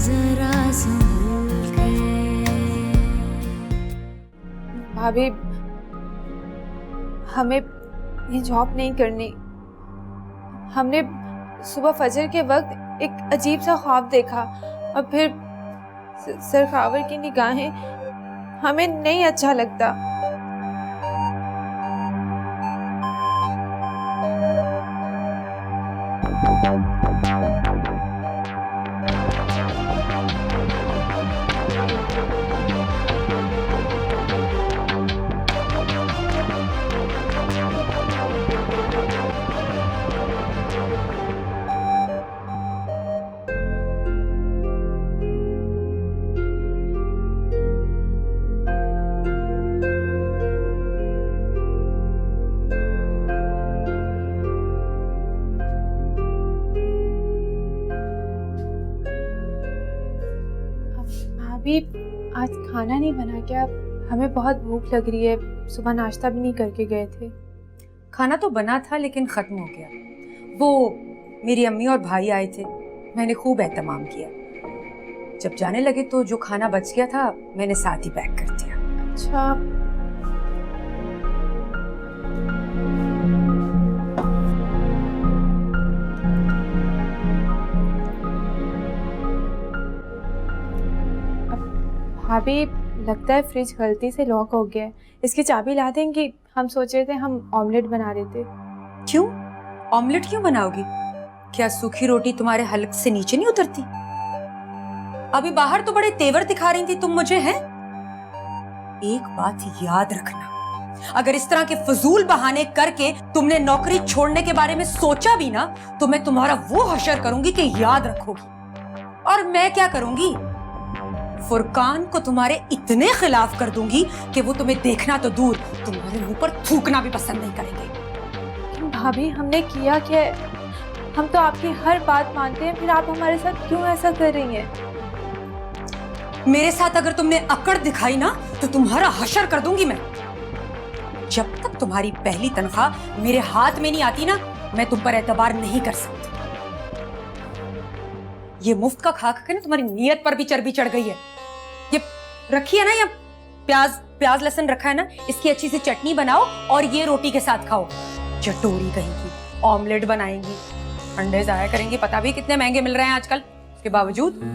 जरा संभल के। भाभी, हमें ये जॉब नहीं करनी। हमने सुबह फजर के वक्त एक अजीब सा ख्वाब देखा और फिर सरखावर की निगाहें, हमें नहीं अच्छा लगता। भाभी, आज खाना नहीं बना क्या? हमें बहुत भूख लग रही है। सुबह नाश्ता भी नहीं करके गए थे। खाना तो बना था लेकिन खत्म हो गया। वो मेरी अम्मी और भाई आए थे, मैंने खूब एहतमाम किया। जब जाने लगे तो जो खाना बच गया था मैंने साथ ही पैक कर दिया। अच्छा, भाभी, लगता है फ्रिज गलती से लॉक हो गया है। इसकी चाबी ला देंगी? हम सोच रहे थे हम ऑमलेट बना रहे थे। क्यों? ऑमलेट क्यों बनाओगी? क्या सूखी रोटी तुम्हारे हलक से नीचे नहीं उतरती? अभी बाहर तो बड़े तेवर दिखा रही थी तुम मुझे, हैं? एक बात याद रखना, अगर इस तरह के फजूल बहाने करके तुमने नौकरी छोड़ने के बारे में सोचा भी ना, तो मैं तुम्हारा वो हशर करूंगी कि याद रखोगी। और मैं क्या करूंगी? फुरकान को तुम्हारे इतने खिलाफ कर दूंगी कि वो तुम्हें देखना तो दूर, तुम्हारे मुंह पर थूकना भी पसंद नहीं करेंगे। भाभी, हमने किया क्या है? हम तो आपकी हर बात मानते हैं, फिर आप हमारे साथ क्यों ऐसा कर रही हैं? मेरे साथ अगर तुमने अकड़ दिखाई ना, तो तुम्हारा हशर कर दूंगी मैं। जब तक तुम्हारी पहली तनख्वाह मेरे हाथ में नहीं आती ना, मैं तुम पर एतबार नहीं कर सकती। ये मुफ्त का खा के ना तुम्हारी नीयत पर भी चर्बी चढ़ गई है। ये रखी है ना, ये प्याज लहसुन रखा है ना, इसकी अच्छी सी चटनी बनाओ और ये रोटी के साथ खाओ। चटोरी कहीं की, ऑमलेट बनाएंगी, अंडे जाया करेंगी, पता भी कितने महंगे मिल रहे हैं आजकल, उसके बावजूद।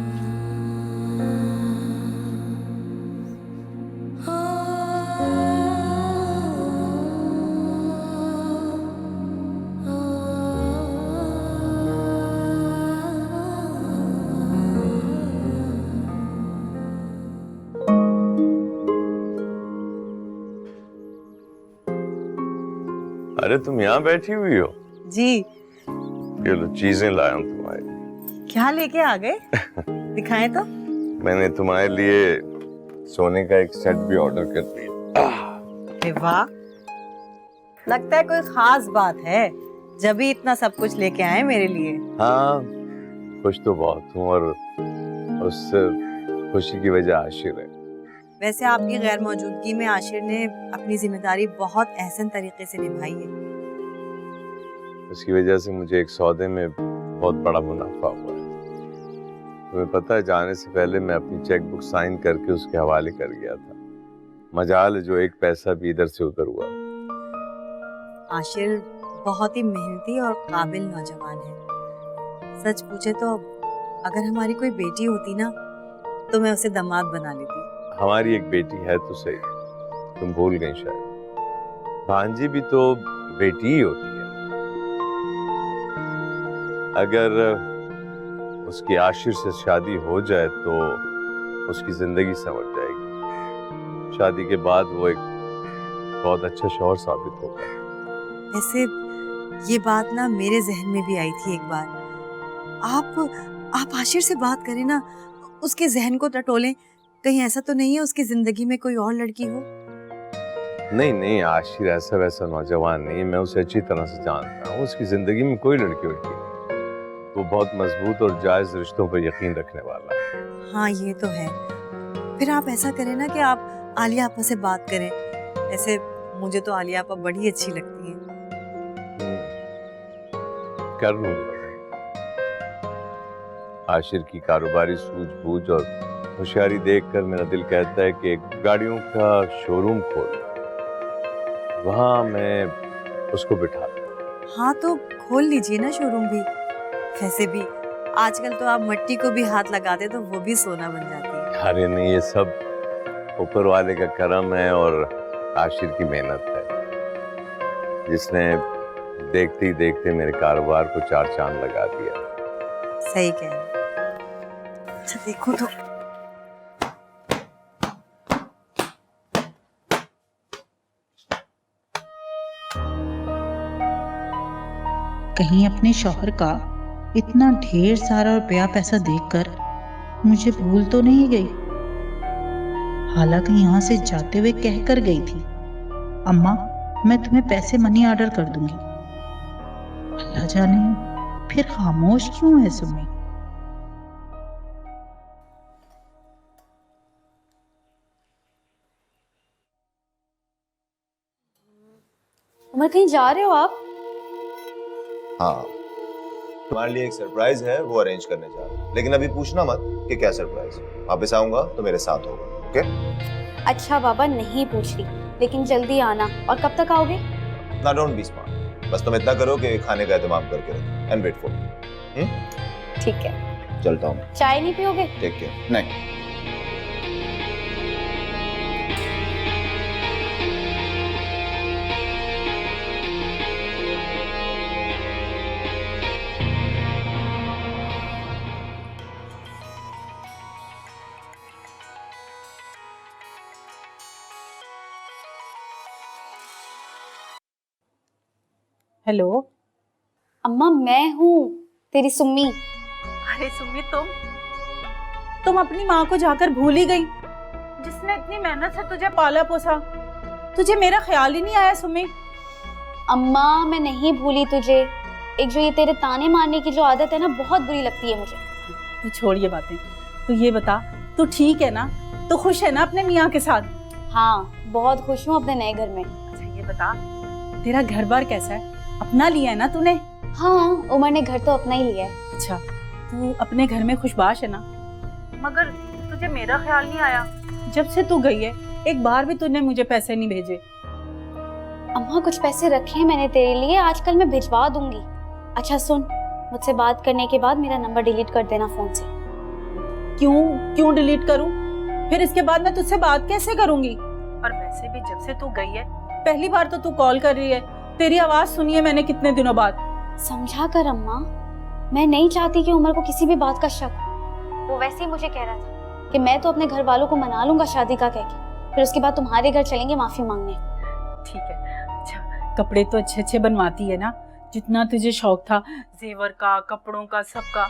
अरे तुम यहाँ बैठी हुई हो? जी। ये लो चीजें लाया हूँ तुम्हारे लिए। क्या लेके आ गए? दिखाएं तो। मैंने तुम्हारे लिए सोने का एक सेट भी ऑर्डर कर दिया। वाह, लगता है कोई खास बात है जब भी इतना सब कुछ लेके आए मेरे लिए। हाँ, खुश तो बहुत हूँ और उस खुशी की वजह आशिर है। वैसे आपकी गैर मौजूदगी में आशिर ने अपनी जिम्मेदारी बहुत एहसन तरीके से निभाई है। उसकी वजह से मुझे एक सौदे में बहुत बड़ा मुनाफा हुआ है। तुम्हें पता है, जाने से पहले मैं अपनी चेकबुक साइन करके उसके हवाले कर गया था। मजाल जो एक पैसा भी इधर से उधर हुआ। आशिर बहुत ही मेहनती और काबिल नौजवान है। सच पूछे तो अगर हमारी कोई बेटी होती ना, तो मैं उसे दामाद बना लेती। हमारी एक बेटी है तो सही, तुम भूल गई शायद। भांजी भी तो बेटी ही होती है। अगर उसकी आशिर से शादी हो जाए तो उसकी जिंदगी संवर जाएगी। शादी के बाद वो एक बहुत अच्छा शौहर साबित होगा। वैसे ये बात ना मेरे जहन में भी आई थी एक बार। आप आशिर से बात करें ना, उसके जहन को टटोलें। कहीं ऐसा तो नहीं है उसकी जिंदगी में कोई और लड़की हो? नहीं नहीं, आशिर ऐसा वैसा नौजवान नहीं, मैं उसे अच्छी तरह से जानता हूँ। उसकी जिंदगी में कोई लड़की उड़की नहीं। वो बहुत मजबूत और जायज रिश्तों पर यकीन रखने वाला है। हाँ, ये तो है। फिर आप ऐसा करें ना कि आप आलिया आपा से बात करें। ऐसे मुझे तो आलिया आपा बड़ी अच्छी लगती है। कर लूंगा। आशिर की कारोबारी सूझबूझ और होशियारी देखकर मेरा दिल कहता है कि एक गाड़ियों का शोरूम खोल, वहां मैं उसको बिठा दूं। हाँ तो खोल लीजिए ना शोरूम भी। वैसे भी आजकल तो आप मिट्टी को भी हाथ लगाते तो वो भी सोना बन जाती है। अरे नहीं, ये सब ऊपर वाले का करम है और आशिर की मेहनत है, जिसने देखते ही देखते मेरे कारोबार को 4 चांद लगा दिया। सही कह रहे हैं। अच्छा देखो तो कहीं अपने शौहर का इतना ढेर सारा रुपया पैसा देखकर मुझे भूल तो नहीं गई। हालांकि यहाँ से जाते हुए कह कर गई थी, अम्मा मैं तुम्हें पैसे मनी ऑर्डर कर दूंगी। अल्लाह जाने फिर खामोश क्यों है सुमी। उमर कहीं जा रहे हो आप? हाँ, तुम्हारे लिए एक सरप्राइज है, वो अरेंज करने जा रहा हूँ। लेकिन अभी पूछना मत कि क्या सरप्राइज। वापस आऊंगा तो मेरे साथ होगा, ओके? अच्छा बाबा नहीं पूछ रही, लेकिन जल्दी आना। और कब तक आओगे? ना डोंट बी स्मार्ट, बस तुम इतना करो कि खाने का एहतमाम करके रखो एंड वेट फॉर। ठीक है, चलता हूँ। चाय नहीं पियोगे? Take care. नहीं। हेलो अम्मा मैं हूँ तेरी सुम्मी। अरे सुमी, तुम अपनी माँ को जाकर भूल ही गई, जिसने इतनी मेहनत से तुझे पाला पोसा। तुझे मेरा ख्याल ही नहीं आया सुमी। अम्मा मैं नहीं भूली तुझे, एक जो ये तेरे ताने मारने की जो आदत है ना, बहुत बुरी लगती है मुझे। तू छोड़ ये बातें, तू ये बता तू ठीक है ना, तू खुश है ना अपने मियाँ के साथ? हाँ बहुत खुश हूँ अपने नए घर में। अच्छा ये बता तेरा घर बार कैसा है, अपना लिया है ना तूने? हाँ उमर ने घर तो अपना ही लिया है। अच्छा तू अपने घर में खुशबाश है ना? मगर तुझे मेरा ख्याल नहीं आया, जब से तू गई है एक बार भी तूने मुझे पैसे नहीं भेजे। अम्मा कुछ पैसे रखे हैं मैंने तेरे लिए, आजकल मैं भिजवा दूंगी। अच्छा सुन, मुझसे बात करने के बाद मेरा नंबर डिलीट कर देना फोन से। क्यों डिलीट करूं? फिर इसके बाद मैं तुझसे बात कैसे करूंगी? और वैसे भी जब से तू गई है पहली बार तो तू कॉल कर रही है, तेरी आवाज सुनी है मैंने कितने दिनों बाद। समझा कर अम्मा, मैं नहीं चाहती कि उमर को किसी भी बात का शक हो। वो वैसे ही मुझे कह रहा था कि मैं तो अपने घर वालों को मना लूंगा शादी का कह के, फिर उसके बाद तुम्हारे घर चलेंगे माफी मांगने। ठीक है। अच्छा कपड़े तो अच्छे अच्छे बनवाती है ना, जितना तुझे शौक था जेवर का, कपड़ों का, सबका।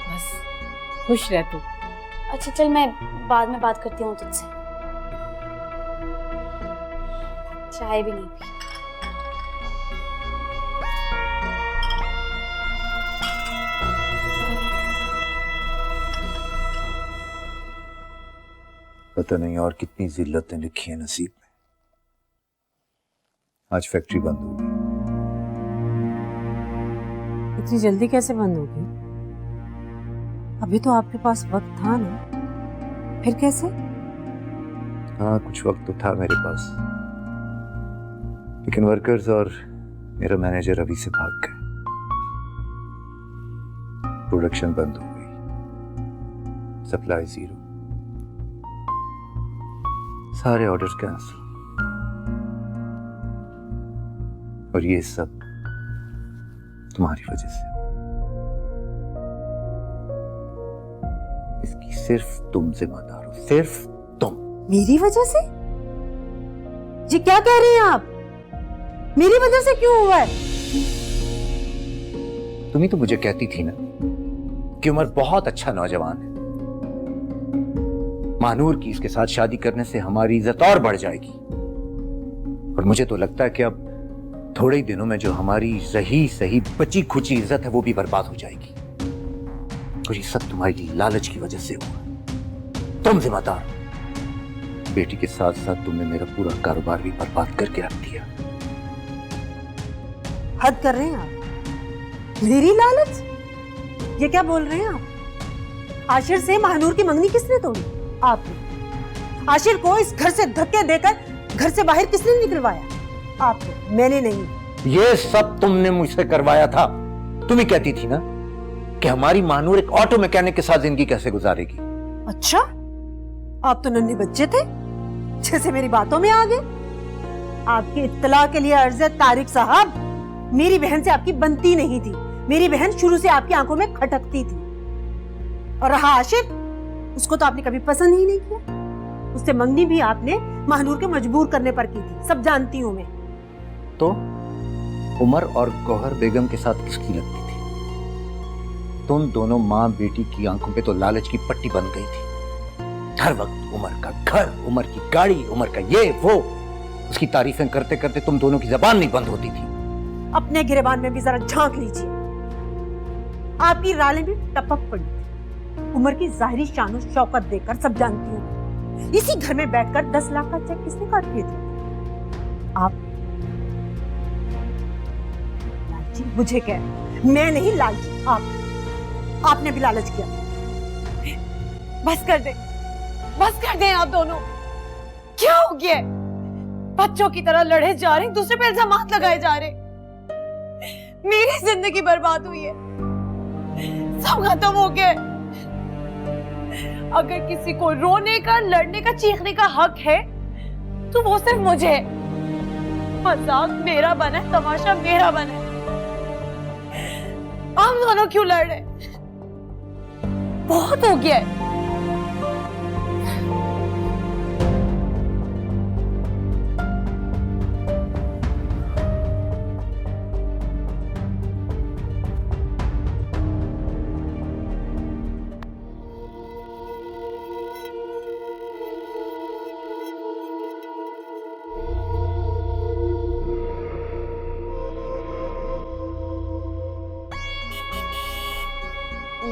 बस खुश रह तू। अच्छा चल मैं बाद में बात करती हूँ तुझसे। चाय भी नहीं पी। पता नहीं और कितनी जिल्लतें लिखी हैं नसीब में। आज फैक्ट्री बंद हो गई। इतनी जल्दी कैसे बंद होगी? अभी तो आपके पास वक्त था ना, फिर कैसे? हाँ कुछ वक्त तो था मेरे पास, लेकिन वर्कर्स और मेरा मैनेजर अभी से भाग गए। प्रोडक्शन बंद हो गई, सप्लाई जीरो, सारे ऑर्डर्स कैंसिल। और ये सब तुम्हारी वजह से। इसकी सिर्फ तुम जिम्मेदार हो, सिर्फ तुम। मेरी वजह से? जी क्या कह रही हैं आप? मेरी वजह से क्यों हुआ है? तुम ही तो मुझे कहती थी ना कि उमर बहुत अच्छा नौजवान है, मानूर की इसके साथ शादी करने से हमारी इज्जत और बढ़ जाएगी। और मुझे तो लगता है कि अब थोड़े ही दिनों में जो हमारी रही सही बची खुची इज्जत है वो भी बर्बाद हो जाएगी। और ये सब तुम्हारी लालच की वजह से हुआ। तुम जिम्मेदार। बेटी के साथ साथ तुमने मेरा पूरा कारोबार भी बर्बाद करके रख दिया। हद कर रहे हैं आप। मेरी लालच? ये क्या बोल रहे हैं आप? आशिर से महानूर की मंगनी किसने तोड़ी? आपने। आशिर को इस घर से धक्के देकर घर से बाहर किसने निकलवाया? आपने, मैंने नहीं। ये सब तुमने मुझसे करवाया था। तुम ही कहती थी ना कि हमारी महानूर एक ऑटो मैकेनिक के साथ जिंदगी कैसे गुजारेगी। अच्छा, आप तो नन्हे बच्चे थे, जैसे मेरी बातों में आ गए। आपकी इत्तला के लिए अर्ज है तारिक साहब, मेरी बहन से आपकी बनती नहीं थी। मेरी बहन शुरू से आपकी आंखों में खटकती थी। और रहा आशिर, उसको तो आपने कभी पसंद ही नहीं किया। उससे मंगनी भी आपने महानूर के मजबूर करने पर की थी, सब जानती हूं मैं। तो उमर और गौहर बेगम के साथ किसकी लगती थी? तुम दोनों माँ बेटी की आंखों पे तो लालच की पट्टी बन गई थी। हर वक्त उमर का घर, उमर की गाड़ी, उमर का ये वो, उसकी तारीफें करते करते तुम दोनों की जबान नहीं बंद होती थी। अपने गिरेबान में भी जरा झांक लीजिए। आपकी रालें भी टपक पड़ी। उमर की जाहिरी शान और शौकत देखकर सब जानती हूँ। इसी घर में बैठकर 10 लाख का चेक किसने काट दिया था? आप। लालची मुझे कह, मैं नहीं लालची, आपने भी लालच किया। बस कर दे आप दोनों। क्या हो गया? बच्चों की तरह लड़े जा रहे, दूसरे पे इल्जामात लगाए जा रहे। मेरी जिंदगी बर्बाद हुई है, सब खत्म हो गया। अगर किसी को रोने का, लड़ने का, चीखने का हक है तो वो सिर्फ मुझे है। मजाक मेरा बना है, तमाशा मेरा बना है। हम दोनों क्यों लड़ रहे? बहुत हो गया है।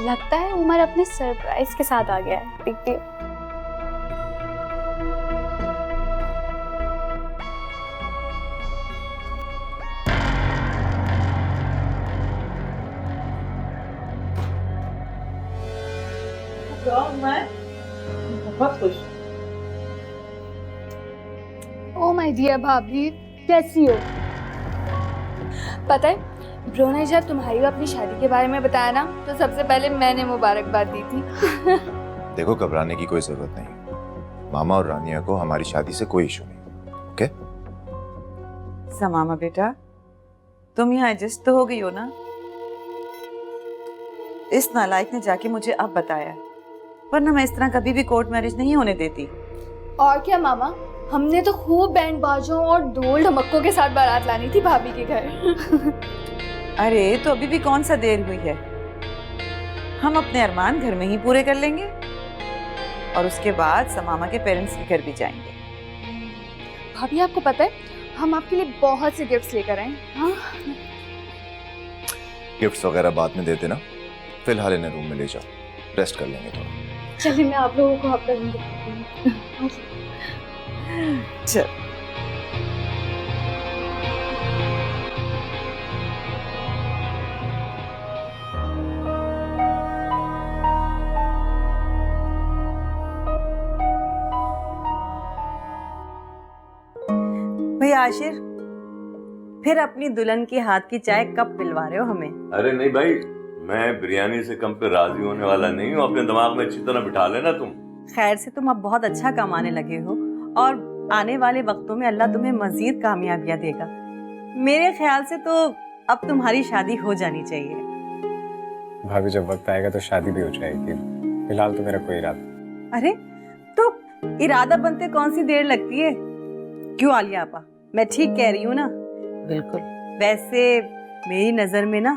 लगता है उमर अपने सरप्राइज के साथ आ गया है। देखती हूँ। बहुत खुश। ओ माय डियर भाभी, कैसी हो? पता है, ब्रो ने जब तुम्हारी और अपनी शादी के बारे में बताया ना, तो सबसे पहले मैंने मुबारकबाद दी थी। देखो, घबराने की कोई जरूरत नहीं। मामा और रानिया को हमारी शादी से कोई इशू नहीं। ओके? समामा बेटा, तुम यहाँ एडजस्ट तो हो गई हो ना? इस नालायक ने जाके मुझे अब बताया, वरना मैं इस तरह कभी भी कोर्ट मैरिज नहीं होने देती। और क्या मामा, हमने तो खूब बैंड बाजों और ढोल ढमक्कों के साथ बारात लानी थी भाभी के घर। अरे तो अभी भी कौन सा देर हुई है, हम अपने अरमान घर में ही पूरे कर लेंगे और उसके बाद समामा के पेरेंट्स के घर भी जाएंगे। भाभी आपको पता है, हम आपके लिए बहुत से गिफ्ट्स लेकर आए। हाँ? गिफ्ट्स वगैरह बाद में देते ना, फिलहाल इन्हें रूम में ले जाओ, रेस्ट कर लेंगे थोड़ा। चलिए मैं आप लोगों को आपका रूम दिखाती हूँ। चल। भैया आशिर, फिर अपनी दुल्हन की हाथ की चाय कब पिलवा रहे हो हमें? अरे नहीं भाई, मैं बिरयानी से कम पे राजी होने वाला नहीं हूँ। अपने दिमाग में अच्छी तरह बिठा लेना तुम। खैर से तुम अब बहुत अच्छा कमाने लगे हो और आने वाले वक्तों में अल्लाह तुम्हें मजीद कामयाबियां देगा। मेरे ख्याल से तो अब तुम्हारी शादी हो जानी चाहिए। भाभी, जब वक्त आएगा तो शादी भी हो जाएगी। फिलहाल तो मेरा कोई इरादा। अरे तो इरादा बनते कौन सी देर लगती है? क्यों आलिया आपा, मैं ठीक कह रही हूँ ना? बिल्कुल। वैसे मेरी नजर में ना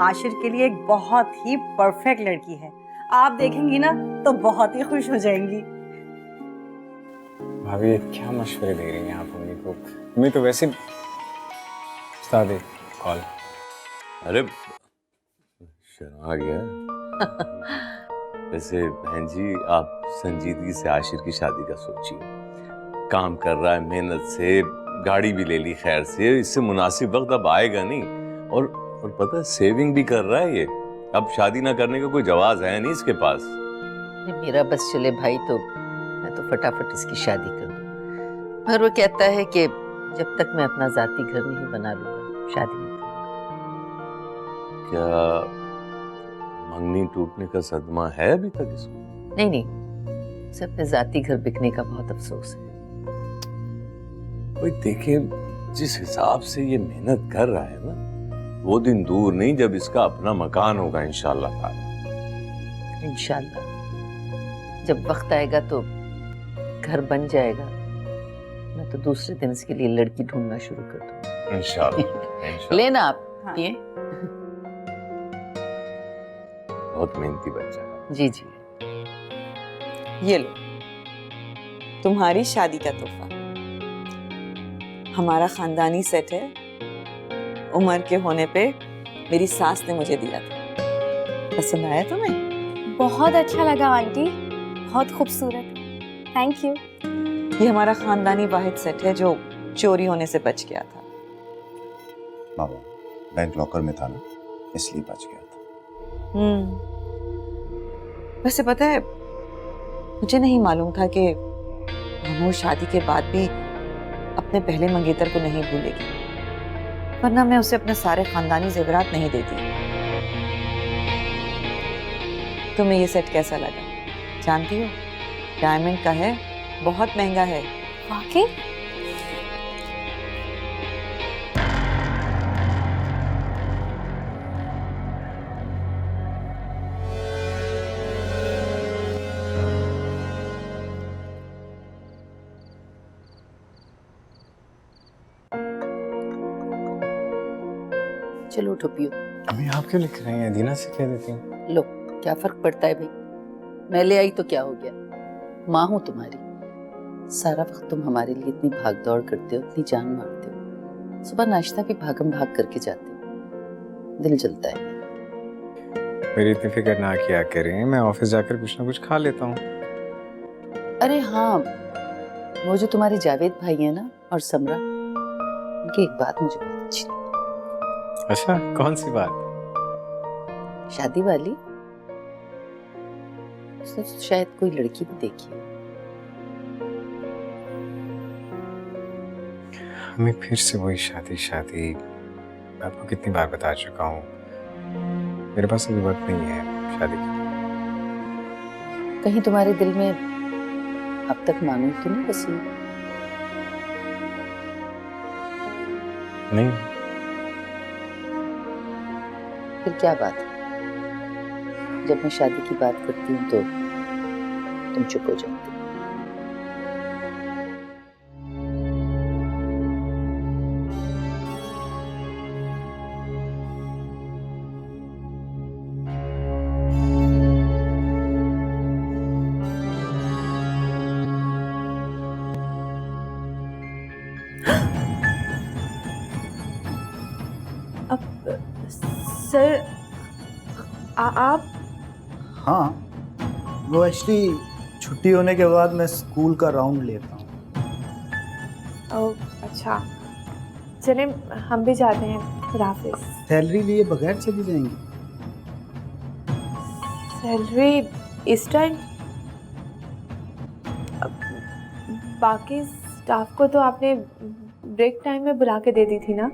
आशिर के लिए एक बहुत ही परफेक्ट लड़की है। आप देखेंगी ना तो बहुत ही खुश हो जाएंगी। भाभी, क्या मशवरे दे रही हैं आप मम्मी को? मम्मी तो वैसे बता दे कॉल। अरे शर्मा गया। वैसे बहन जी, आप संजीदगी से आशिर की शादी का सोचिए। काम कर रहा है मेहनत से, गाड़ी भी ले ली खैर से, इससे मुनासिब वक्त अब आएगा नहीं। और पता है, सेविंग भी कर रहा है ये। अब शादी ना करने का कोई जवाज है नहीं इसके पास। मेरा बस चले भाई तो मैं तो फटाफट इसकी शादी कर दूं, पर वो कहता है कि जब तक मैं अपना जाती घर नहीं बना लूंगा शादी नहीं करूंगा। क्या मंगनी टूटने का सदमा है अभी तक इसको? नहीं नहीं, उसे अपने जाती घर बिकने का बहुत अफसोस है। कोई देखे जिस हिसाब से ये मेहनत कर रहा है ना, वो दिन दूर नहीं जब इसका अपना मकान होगा इंशाल्लाह ताला। इंशाल्लाह जब वक्त आएगा तो घर बन जाएगा, मैं तो दूसरे दिन इसके लिए लड़की ढूंढना शुरू कर दूंगा इंशाल्लाह। लेना आप ये। बहुत मेहनती बच्चा है। जी जी, ये लो तुम्हारी शादी का तोहफा, हमारा खानदानी सेट है, उम्र के होने पे मेरी सास ने मुझे दिया था। पसंद आया तुम्हें? बहुत अच्छा लगा आंटी, बहुत खूबसूरत, थैंक यू। ये हमारा खानदानी वाहिद सेट है जो चोरी होने से बच गया था। मामा बैंक लॉकर में था ना, इसलिए बच गया था। वैसे पता है, मुझे नहीं मालूम था कि मामू शादी के बाद भी अपने पहले मंगेतर को नहीं भूलेगी, वरना मैं उसे अपने सारे खानदानी जेवरात नहीं देती। तुम्हें ये सेट कैसा लगा? जानती हो डायमंड का है, बहुत महंगा है। वाकई? चलो उठो पियो। अभी आप क्यों लिख रही हैं? दीना से कह देती हूँ। लो, क्या फर्क पड़ता है भाई, मैं ले आई तो क्या हो गया, माँ हूं तुम्हारी। सारा वक्त तुम हमारे लिए इतनी भाग दौड़ करते हो, इतनी जान मारते हो, सुबह नाश्ता भी भागम भाग करके जाते हो, दिल जलता है। मेरी इतनी फिक्र ना किया करें, मैं ऑफिस जाकर कुछ ना कुछ खा लेता हूँ। अरे हाँ, वो जो तुम्हारे जावेद भाई है ना और समरा, उनकी एक बात मुझे बहुत अच्छी लगी। अच्छा, कौन सी बात? शादी वाली। उसने तो शायद कोई लड़की भी देखी है। हमें फिर से वही शादी। मैं आपको कितनी बार बता चुका हूँ, मेरे पास अभी वक्त नहीं है शादी के लिए। कहीं तुम्हारे दिल में अब तक मानू तो नहीं बसी? नहीं। फिर क्या बात है? जब मैं शादी की बात करती हूँ तो तुम चुप हो जाते हो। सर आप? हाँ, वो एक्चुअली छुट्टी होने के बाद मैं स्कूल का राउंड लेता हूँ। ओह अच्छा, चलें हम भी जाते हैं। खुदा हाफिज़। सैलरी लिए बगैर चली जाएंगी? सैलरी इस टाइम? बाकी स्टाफ को तो आपने ब्रेक टाइम में बुला के दे दी थी ना?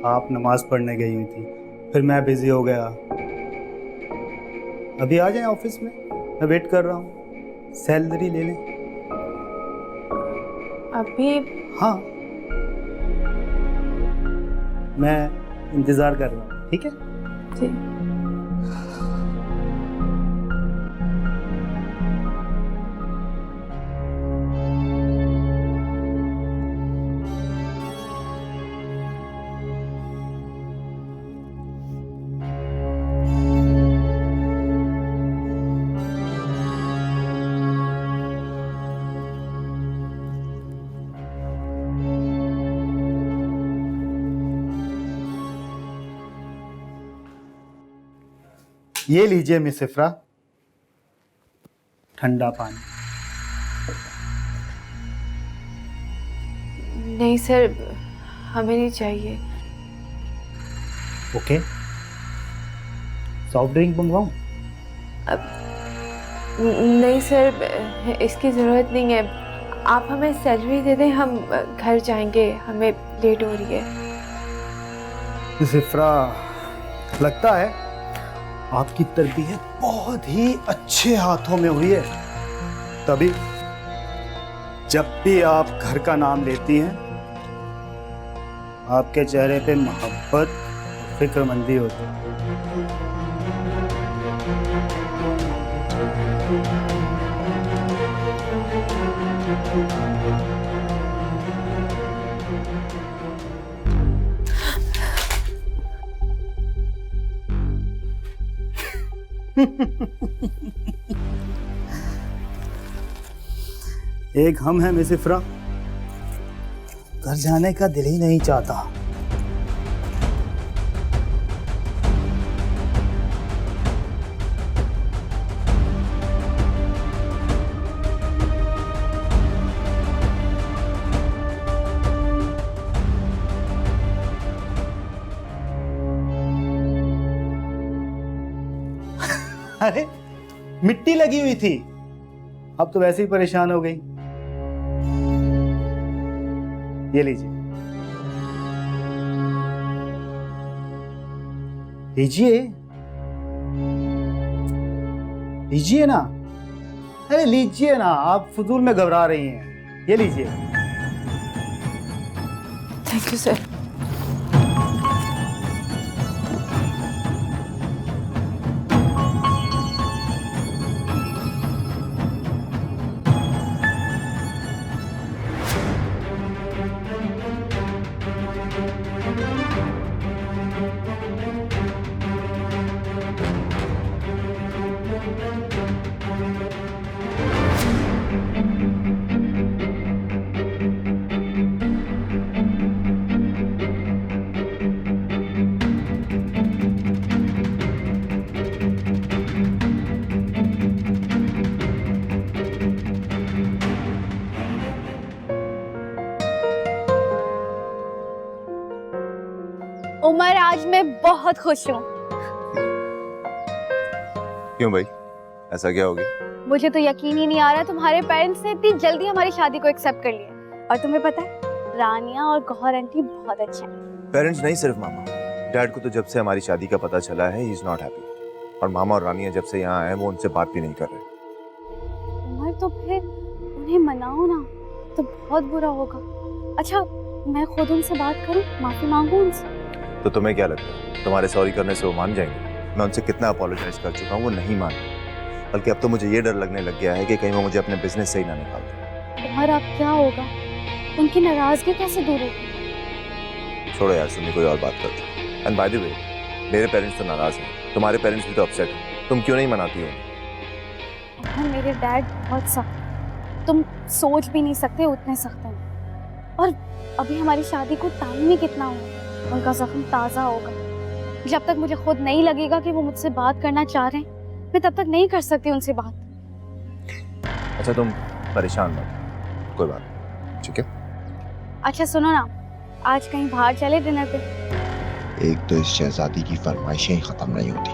आप नमाज पढ़ने गई हुई थी, फिर मैं बिजी हो गया। अभी आ जाएं ऑफिस में, मैं वेट कर रहा हूँ। सैलरी ले लें। अभी? हाँ, मैं इंतज़ार कर रहा हूँ। ठीक है? जी। ये लीजिए मिस इफ्रा, ठंडा पानी। नहीं सर, हमें नहीं चाहिए। ओके, सॉफ्ट ड्रिंक मंगवाऊं? नहीं सर, इसकी ज़रूरत नहीं है। आप हमें सैलरी दे दें, हम घर जाएंगे, हमें लेट हो रही है। ज़िफ्रा, लगता है आपकी तरबियत बहुत ही अच्छे हाथों में हुई है, तभी जब भी आप घर का नाम लेती हैं आपके चेहरे पे मोहब्बत और फिक्रमंदी होती है। एक हम हैं मिसिफ्रा, घर जाने का दिल ही नहीं चाहता। अरे मिट्टी लगी हुई थी, अब तो वैसे ही परेशान हो गई। ये लीजिए, लीजिए, लीजिए ना। अरे लीजिए ना, आप फजूल में घबरा रही हैं। ये लीजिए। Thank you sir. उमर, आज मैं बहुत खुश हूँ। क्यों भाई, ऐसा क्या हो गया? मुझे तो यकीन ही नहीं आ रहा तुम्हारे पेरेंट्स ने इतनी जल्दी हमारी शादी को एक्सेप्ट कर लिया। और तुम्हें पता है, रानिया और गौहर आंटी बहुत अच्छे हैं। पेरेंट्स नहीं, सिर्फ मामा। डैड को तो जब से हमारी शादी का पता चला है, ही इज नॉट हैप्पी। और मामा और रानिया जब से यहाँ आए वो उनसे बात भी नहीं कर रहे। उमर, तो फिर उन्हें मनाओ ना, तो बहुत बुरा होगा। अच्छा, मैं खुद उनसे बात करूं, माफी मांगू उनसे? तो तुम्हें क्या लगता है तुम्हारे सॉरी करने से वो मान जाएंगे? मैं उनसे कितना अपोलोजाइज कर चुका हूँ, वो नहीं मान। बल्कि अब तो मुझे ये डर लगने लग गया है कि कहीं वो मुझे अपने बिजनेस से ही ना निकाल दे। उमर, अब क्या होगा? उनकी नाराजगी कैसे दूर होगी? छोड़ो यार सुनी, कोई और बात करते हैं। एंड बाय द वे, मेरे पेरेंट्स तो नाराज हैं, तुम्हारे पेरेंट्स भी तो अपसेट हैं। तुम क्यों नहीं मनाती हो? उमर, मेरे डैड बहुत सख्त हैं, तुम सोच भी नहीं सकते उतने सख्त हैं। और अभी हमारी शादी को टाइम ही कितना हुआ, उनका जख्म ताज़ा होगा। जब तक मुझे खुद नहीं लगेगा कि वो मुझसे बात करना चाह रहे हैं, मैं तब तक नहीं कर सकती उनसे बात। अच्छा तुम परेशान मत, कोई बात नहीं, ठीक है? अच्छा सुनो ना, आज कहीं बाहर चले डिनर पे? एक तो इस शहजादी की फरमाइशें ही खत्म नहीं होती।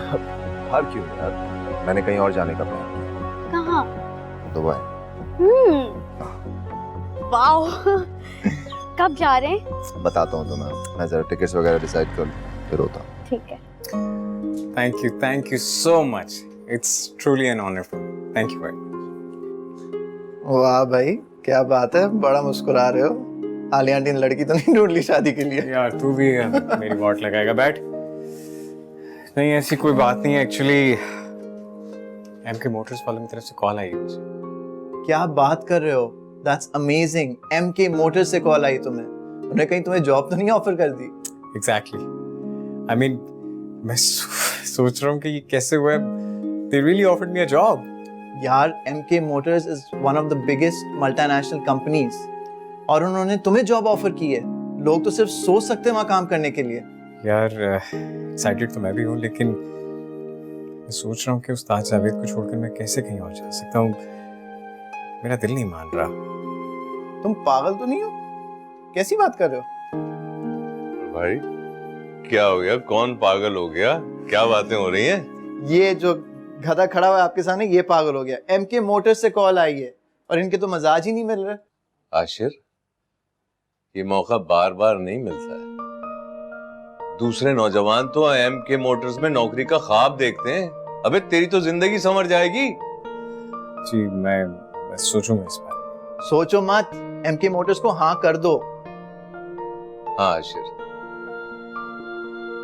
बाहर क्यों यार, मैंने कहीं और जाने का प्लान किया। कहाँ? दुबई। वाओ, कब जा रहे हैं? बताता हूँ तुम्हें, मैं जरा टिकट्स वगैरह डिसाइड कर लूँ फिर होता हूँ। ठीक है। Thank you so much. It's truly an honour for me. Thank you very much. वाह भाई, क्या बात है, बड़ा मुस्कुरा रहे हो। आलिया आंटी ने लड़की तो नहीं ढूंढ ली शादी के लिए? यार तू भी मेरी वाट लगाएगा, बैठ। नहीं ऐसी कोई बात नहीं है, एक्चुअली एमके मोटर्स वालों की तरफ से कॉल आई है मुझे। क्या बात कर रहे हो? That's amazing. एमके मोटर्स से कॉल आई तुम्हें? उन्हें कहीं तुम्हें जॉब तो नहीं ऑफर कर दी? एग्जैक्टली, आई मीन मैं सोच रहा हूँ कि ये कैसे हुआ। They really offered me a job. यार MK motors is one of the biggest multinational companies, और उन्होंने तुम्हें जॉब ऑफर की है। लोग तो सिर्फ सोच सकते हैं वहाँ काम करने के लिए। यार एक्साइटेड तो मैं भी हूँ, लेकिन मैं सोच रहा हूँ कि उस्ताद जावेद को छोड़कर मैं कैसे कहीं और जा सकता हूँ। मेरा दिल नहीं मान रहा। तुम पागल तो नहीं हो? कैसी बात कर रहे हो? भाई क्या हो गया, कौन पागल हो गया, क्या बातें हो रही हैं? ये जो गधा खड़ा हुआ है आपके सामने, ये पागल हो गया। एमके मोटर्स से कॉल आई है और इनके तो मजाज ही नहीं मिल रहे। आशिर, ये मौका बार बार नहीं मिलता है। दूसरे नौजवान तो एमके मोटर्स में नौकरी का ख्वाब देखते हैं। अबे तेरी तो जिंदगी संवर जाएगी। जी मैं सोचूंगा इस बारे में। सोचो मत, एमके मोटर्स को हाँ कर दो। हाँ आशिर,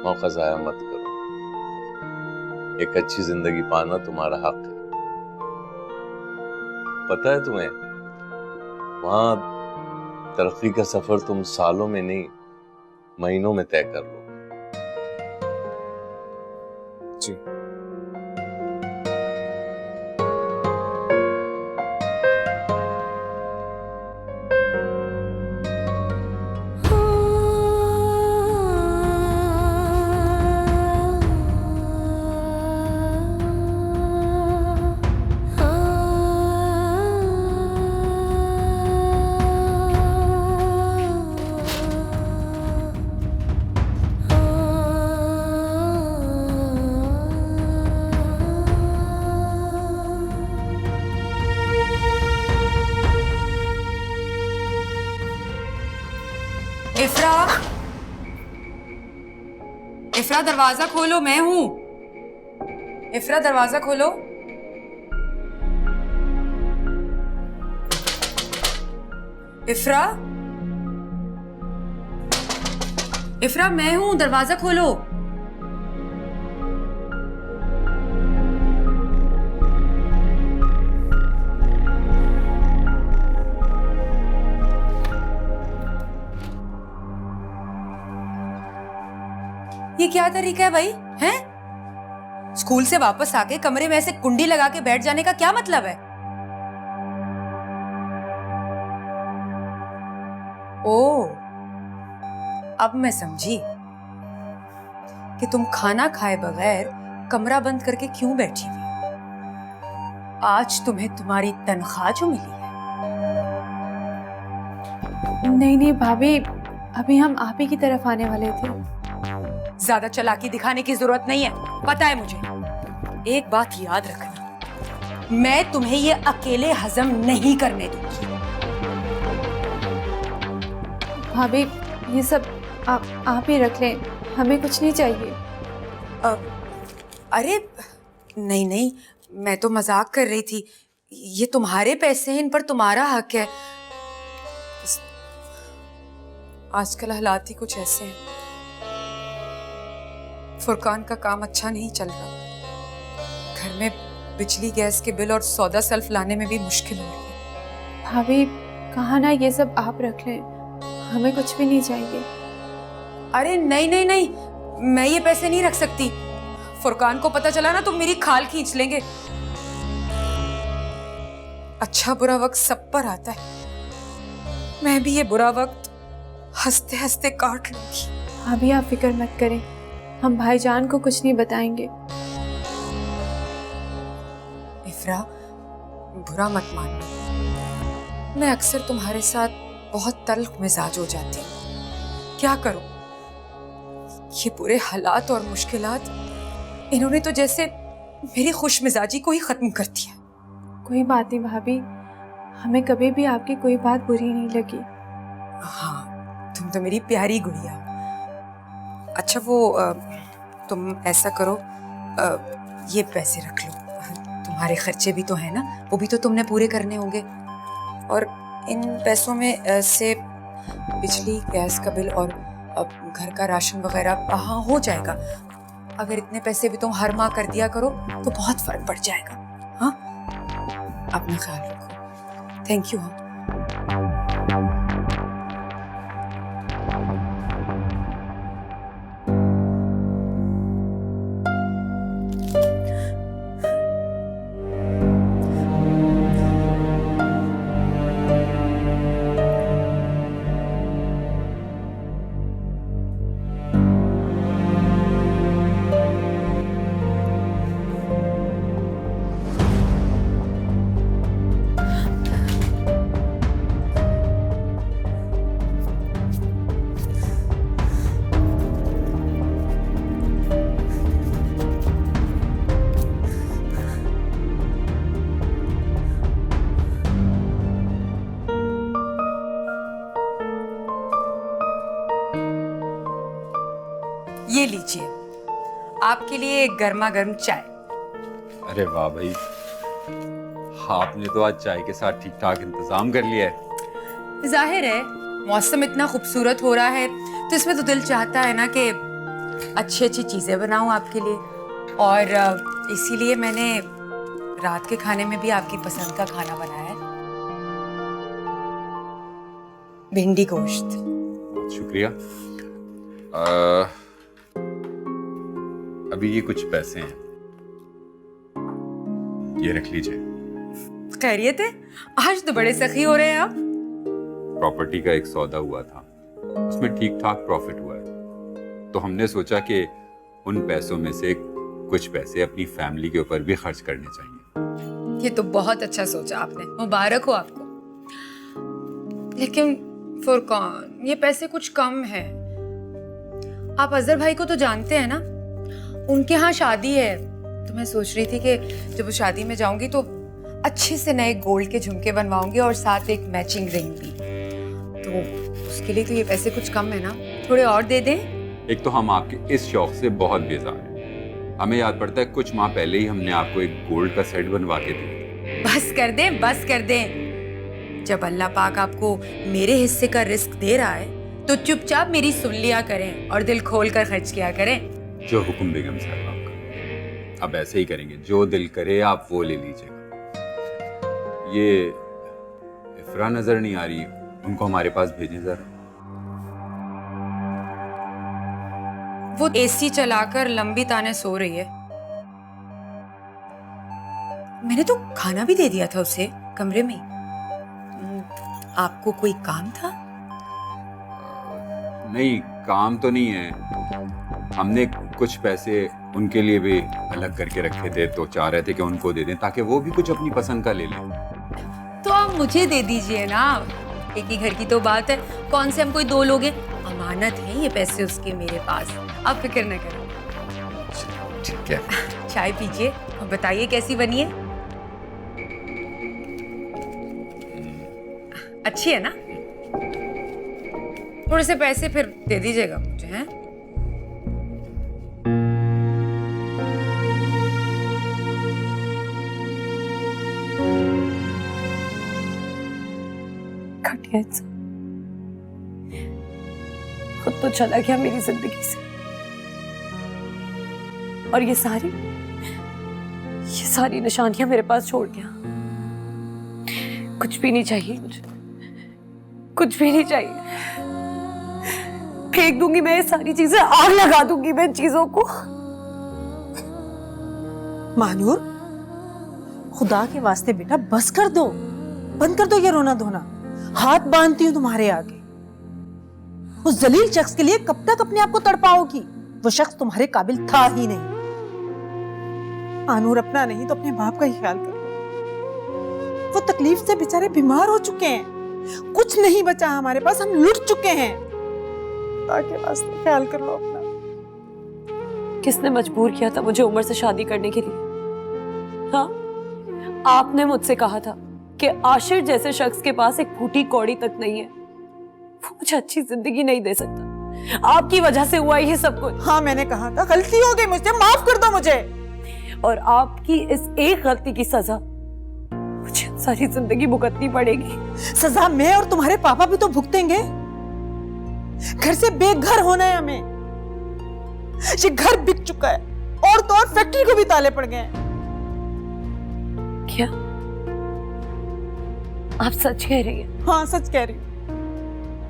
मौका जाया मत करो। एक अच्छी जिंदगी पाना तुम्हारा हक है। पता है तुम्हें, वहां तरक्की का सफर तुम सालों में नहीं महीनों में तय कर लो। जी इफ्रा, इफ्रा दरवाजा खोलो, मैं हूं। इफ्रा दरवाजा खोलो। इफ्रा, इफ्रा मैं हूं, दरवाजा खोलो। ये क्या तरीका है भाई? हैं? स्कूल से वापस आके कमरे में ऐसे कुंडी लगा के बैठ जाने का क्या मतलब है? ओह, अब मैं समझी कि तुम खाना खाए बगैर कमरा बंद करके क्यों बैठी हुई। आज तुम्हें तुम्हारी तनख्वाह जो मिली है। नहीं नहीं भाभी, अभी हम आप ही की तरफ आने वाले थे। ज्यादा चालाकी दिखाने की जरूरत नहीं है, पता है मुझे। एक बात याद रखना, मैं तुम्हें ये अकेले हजम नहीं करने दूंगी। भाभी ये सब आप ही रख लें, हमें कुछ नहीं चाहिए। अरे नहीं नहीं, मैं तो मजाक कर रही थी। ये तुम्हारे पैसे हैं, इन पर तुम्हारा हक है। आजकल हालात ही कुछ ऐसे हैं। फुरकान का काम अच्छा नहीं चल रहा। घर में बिजली गैस के बिल और सौदा सल्फ लाने में भी मुश्किल हो रही है। भाभी कहा ना ये सब आप रख लें, हमें कुछ भी नहीं चाहिए। अरे नहीं नहीं नहीं, मैं ये पैसे नहीं रख सकती। फुरकान को पता चला ना तो मेरी खाल खींच लेंगे। अच्छा बुरा वक्त सब पर आता है, मैं भी ये बुरा वक्त हंसते हंसते काट लूंगी। भाभी आप फिक्र मत करें, हम भाईजान को कुछ नहीं बताएंगे। इफ्रा, बुरा मत मानना, मैं अक्सर तुम्हारे साथ बहुत तल्ख मिजाज हो जाती हूँ। क्या करूं, ये बुरे हालात और मुश्किलात, इन्होंने तो जैसे मेरी खुश मिजाजी को ही खत्म कर दिया। कोई बात नहीं भाभी, हमें कभी भी आपकी कोई बात बुरी नहीं लगी। हाँ, तुम तो मेरी प्यारी गुड़िया। अच्छा वो तुम ऐसा करो, ये पैसे रख लो, तुम्हारे खर्चे भी तो है ना, वो भी तो तुमने पूरे करने होंगे। और इन पैसों में से बिजली गैस का बिल और घर का राशन वगैरह हाँ हो जाएगा। अगर इतने पैसे भी तुम हर माह कर दिया करो तो बहुत फर्क पड़ जाएगा। हाँ, अपना ख्याल रखो। Thank you. हाँ ये लीजिए, आपके लिए गर्मा गर्म चाय। अरे वाह भाई, आपने तो आज चाय के साथ ठीक ठाक इंतजाम कर लिया है। जाहिर है मौसम इतना खूबसूरत हो रहा है तो इसमें तो दिल चाहता है ना कि अच्छी अच्छी चीजें बनाऊं आपके लिए, और इसीलिए मैंने रात के खाने में भी आपकी पसंद का खाना बनाया है, भिंडी गोश्त। शुक्रिया। अभी ये कुछ पैसे हैं, ये रख लीजिए। खैरियत है? आज तो बड़े सखी हो रहे हैं आप। प्रॉपर्टी का एक सौदा हुआ था, उसमें ठीक ठाक प्रॉफिट हुआ है, तो हमने सोचा कि उन पैसों में से कुछ पैसे अपनी फैमिली के ऊपर भी खर्च करने चाहिए। ये तो बहुत अच्छा सोचा आपने, मुबारक हो आपको। लेकिन फुरकान, ये पैसे कुछ कम है। आप अजहर भाई को तो जानते हैं ना, उनके यहाँ शादी है, तो मैं सोच रही थी कि जब वो शादी में जाऊंगी तो अच्छे से नए गोल्ड के झुमके बनवाऊंगी और साथ एक मैचिंग रिंग भी। तो उसके लिए तो ये पैसे कुछ कम है ना, थोड़े और दे दें। एक तो हम आपके इस शौक से बहुत बेजार हैं। हमें याद पड़ता है कुछ माह पहले ही हमने आपको एक गोल्ड का सेट बनवा के दिया। बस कर दें, बस कर दें। जब अल्लाह पाक आपको मेरे हिस्से का रिस्क दे रहा है तो चुपचाप मेरी सुन लिया करें और दिल खोल कर खर्च किया करें। जो हुक्म बेगम साहब आपका। अब ऐसे ही करेंगे, जो दिल करे आप वो ले लीजिएगा। ये इफ्रा नजर नहीं आ रही, उनको हमारे पास भेजें जरा। वो एसी चलाकर लंबी ताने सो रही है। मैंने तो खाना भी दे दिया था उसे कमरे में। आपको कोई काम था? नहीं, काम तो नहीं है। हमने कुछ पैसे उनके लिए भी अलग करके रखे थे, तो चाह रहे थे कि उनको दे दें ताकि वो भी कुछ अपनी पसंद का ले लें। तो आप मुझे दे दीजिए ना, एक ही घर की तो बात है, कौन से हम कोई दो लोग हैं। अमानत है ये पैसे उसके मेरे पास, आप फिक्र न करें। ठीक है। चाय पीजिए और बताइए कैसी बनी है। अच्छी है ना? थोड़े से पैसे फिर दे दीजिएगा मुझे, हैं? घटिया इंसान, खुद तो चला गया मेरी जिंदगी से, और ये सारी निशानियां मेरे पास छोड़ गया। कुछ भी नहीं चाहिए मुझे, कुछ भी नहीं चाहिए। फेंक दूंगी मैं ये सारी चीजें, आग लगा दूंगी मैं इन चीजों को। महानूर, खुदा के वास्ते बेटा बस कर दो, बंद कर दो ये रोना धोना। हाथ बांधती हूँ तुम्हारे आगे। उस जलील शख्स के लिए कब तक अपने आप को तड़पाओगी? वो शख्स तुम्हारे काबिल था ही नहीं। महानूर, अपना नहीं तो अपने बाप का ही ख्याल करो। वो तकलीफ से बेचारे बीमार हो चुके हैं, कुछ नहीं बचा हमारे पास, हम लुट चुके हैं। ताकि वास्ते ख्याल कर लो अपना। किसने मजबूर किया था मुझे उमर से शादी करने के लिए? हाँ, आपने मुझसे कहा था कि आशिर जैसे शख्स के पास एक फूटी कौड़ी तक नहीं है, वो मुझे अच्छी जिंदगी नहीं दे सकता। आपकी वजह से हुआ ये सब कुछ। हाँ, मैंने कहा था, गलती हो गई मुझसे, माफ कर दो मुझे। और आपकी इस एक गलती की सजा मुझे सारी जिंदगी भुगतनी पड़ेगी। सजा मैं और तुम्हारे पापा भी तो भुगतेंगे। घर से बेघर होना है हमें। ये घर बिक चुका है, और तो और फैक्ट्री को भी ताले पड़ गए हैं। क्या आप सच कह रही हैं? हाँ, सच कह रही हूँ।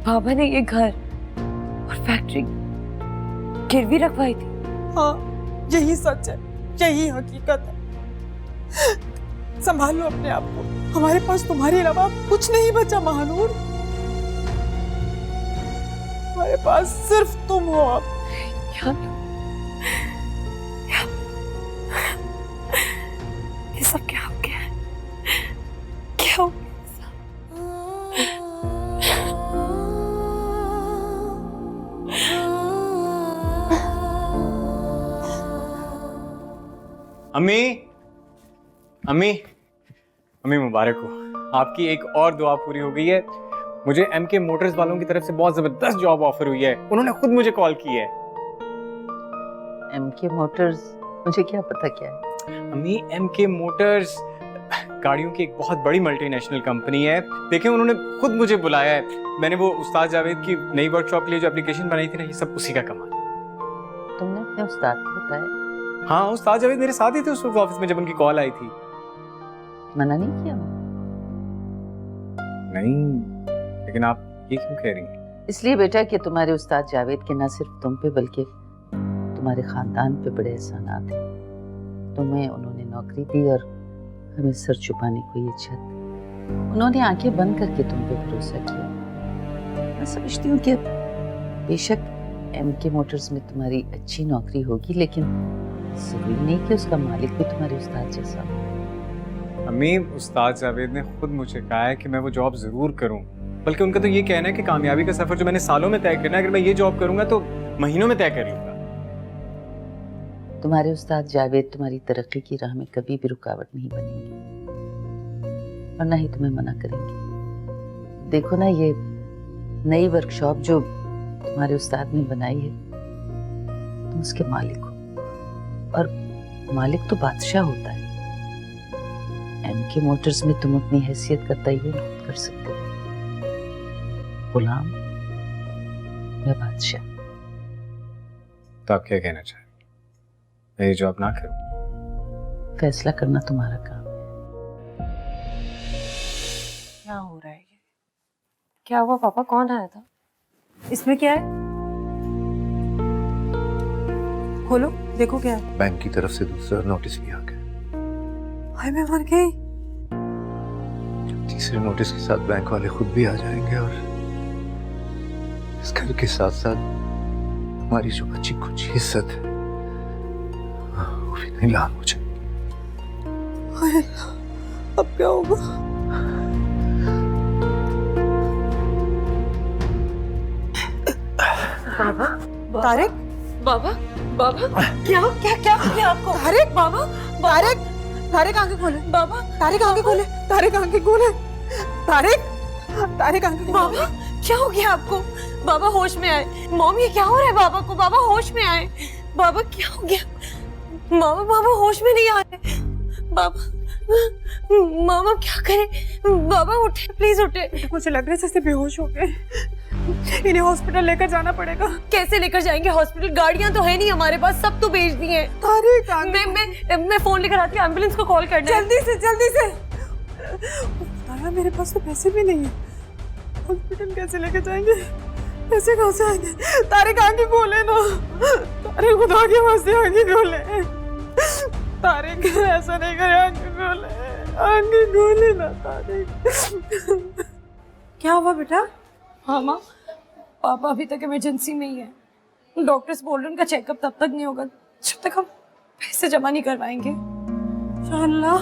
बाबा ने ये घर और फैक्ट्री गिरवी रखवाई थी। हाँ, यही सच है, यही हकीकत है। संभाल लो अपने आप को, हमारे पास तुम्हारे अलावा कुछ नहीं बचा महानूर। हमारे पास सिर्फ तुम हो अब। ये सब क्या हो गया? क्या हो गया? अम्मी, अम्मी, अम्मी मुबारक हो, आपकी एक और दुआ पूरी हो गई है। मुझे एमके मोटर्स वालों की तरफ से बहुत जबरदस्त जॉब ऑफर हुई है। उन्होंने खुद मुझे कॉल की है। एमके मोटर्स, मुझे क्या पता क्या है? अम्मी, एमके मोटर्स गाड़ियों की एक बहुत बड़ी मल्टीनेशनल कंपनी है। देखिए, उन्होंने खुद मुझे बुलाया है। मैंने वो उस्ताद जावेद की नई वर्कशॉप के लिए जो एप्लीकेशन बनाई थी ना, ये सब उसी का कमाल है। तुमने अपने उस्ताद को बताया? हाँ, उस्ताद जावेद मेरे साथ ही थे उस वक्त ऑफिस में जब उनकी कॉल आई थी। मना नहीं किया? नहीं, लेकिन आप ये क्यों कह रही हैं? इसलिए बेटा कि तुम्हारे उस्ताद जावेद के न सिर्फ तुम पे बल्कि तुम्हारे खानदान पे बड़े एहसानात हैं। तुम्हें उन्होंने नौकरी दी और हमें सर छुपाने को ये छत। उन्होंने आंखें बंद करके तुम पे भरोसा किया। मैं समझती हूँ कि बेशक एमके मोटर्स में तुम्हारी अच्छी नौकरी होगी, लेकिन जरूरी नहीं कि उसका मालिक भी तुम्हारे उस्ताद जैसा हो। अम्मी, उस्ताद जावेद ने खुद मुझे कहा है कि मैं वो जॉब जरूर करूं। बल्कि उनका तो ये कहना है कि कामयाबी का सफर जो मैंने सालों में तय करना है, अगर मैं ये जॉब करूंगा तो महीनों में तय कर लूंगा। तुम्हारे उस्ताद जावेद तुम्हारी तरक्की की राह में कभी भी रुकावट नहीं बनेंगे और ना ही तुम्हें मना करेंगे। देखो ना, ये नई वर्कशॉप जो तुम्हारे उस्ताद ने बनाई है, तुम उसके मालिक हो और मालिक तो बादशाह होता है। एमके मोटर्स में तुम अपनी हैसियत का तयन खुद कर सकते हो, गुलाम या बादशाह। तो आप क्या कहना चाहें? मैं ये जॉब ना करूं? फैसला करना तुम्हारा काम है। क्या हो रहा है ये? क्या हुआ पापा? कौन आया था? इसमें क्या है? खोलो, देखो क्या है। बैंक की तरफ से दूसरा नोटिस भी आ गया। हाय, मैं मर गई। तीसरे नोटिस के साथ बैंक वाले खुद भी आ जाएंगे और इस घर के साथ साथ हमारी जो बची कुछ इज्जत है वो भी नीलाम हो जाएगी। हाय अल्लाह, अब क्या होगा? बाबा, तारिक, बाबा, बाबा, क्या क्या क्या हो गया आपको? तारिक, बाबा, तारिक, तारिक आंखें खोले। बाबा, तारिक आंखें खोले। तारिक आंखें खोले। तारिक, तारिक आंखें खोले। बाबा, क्या हो गया आपको? बाबा होश में आए। मॉम, ये क्या हो रहा है बाबा को? बाबा होश में आए। बाबा क्या हो गया? बाबा, बाबा होश में नहीं आ रहे। बाबा, मामा क्या करें? बाबा उठे, प्लीज उठे। मुझे लग रहा है जैसे बेहोश हो गए। इन्हें हॉस्पिटल लेकर जाना पड़ेगा। कैसे लेकर जाएंगे हॉस्पिटल? गाड़ियां तो है नहीं हमारे पास, सब तो भेज दी हैं। तारिक, मैं फोन लेकर आती हूँ, एम्बुलेंस को कॉल करना है। जल्दी से, जल्दी से। तारा, मेरे पास तो पैसे भी नहीं है। हॉस्पिटल कैसे लेकर जाएंगे? पैसे कहाँ से आएंगे? तारिक आंखें खोले ना। तारिक, खुदा के वास्ते आंखें खोले। तारिक, ऐसा नहीं करे, आंखें खोले, आंखें खोले ना तारिक। क्या हुआ बेटा? मामा, पापा अभी तक इमरजेंसी में ही है। डॉक्टर्स बोल रहे हैं उनका चेकअप तब तक नहीं होगा जब तक हम पैसे जमा नहीं करवाएंगे। अल्लाह,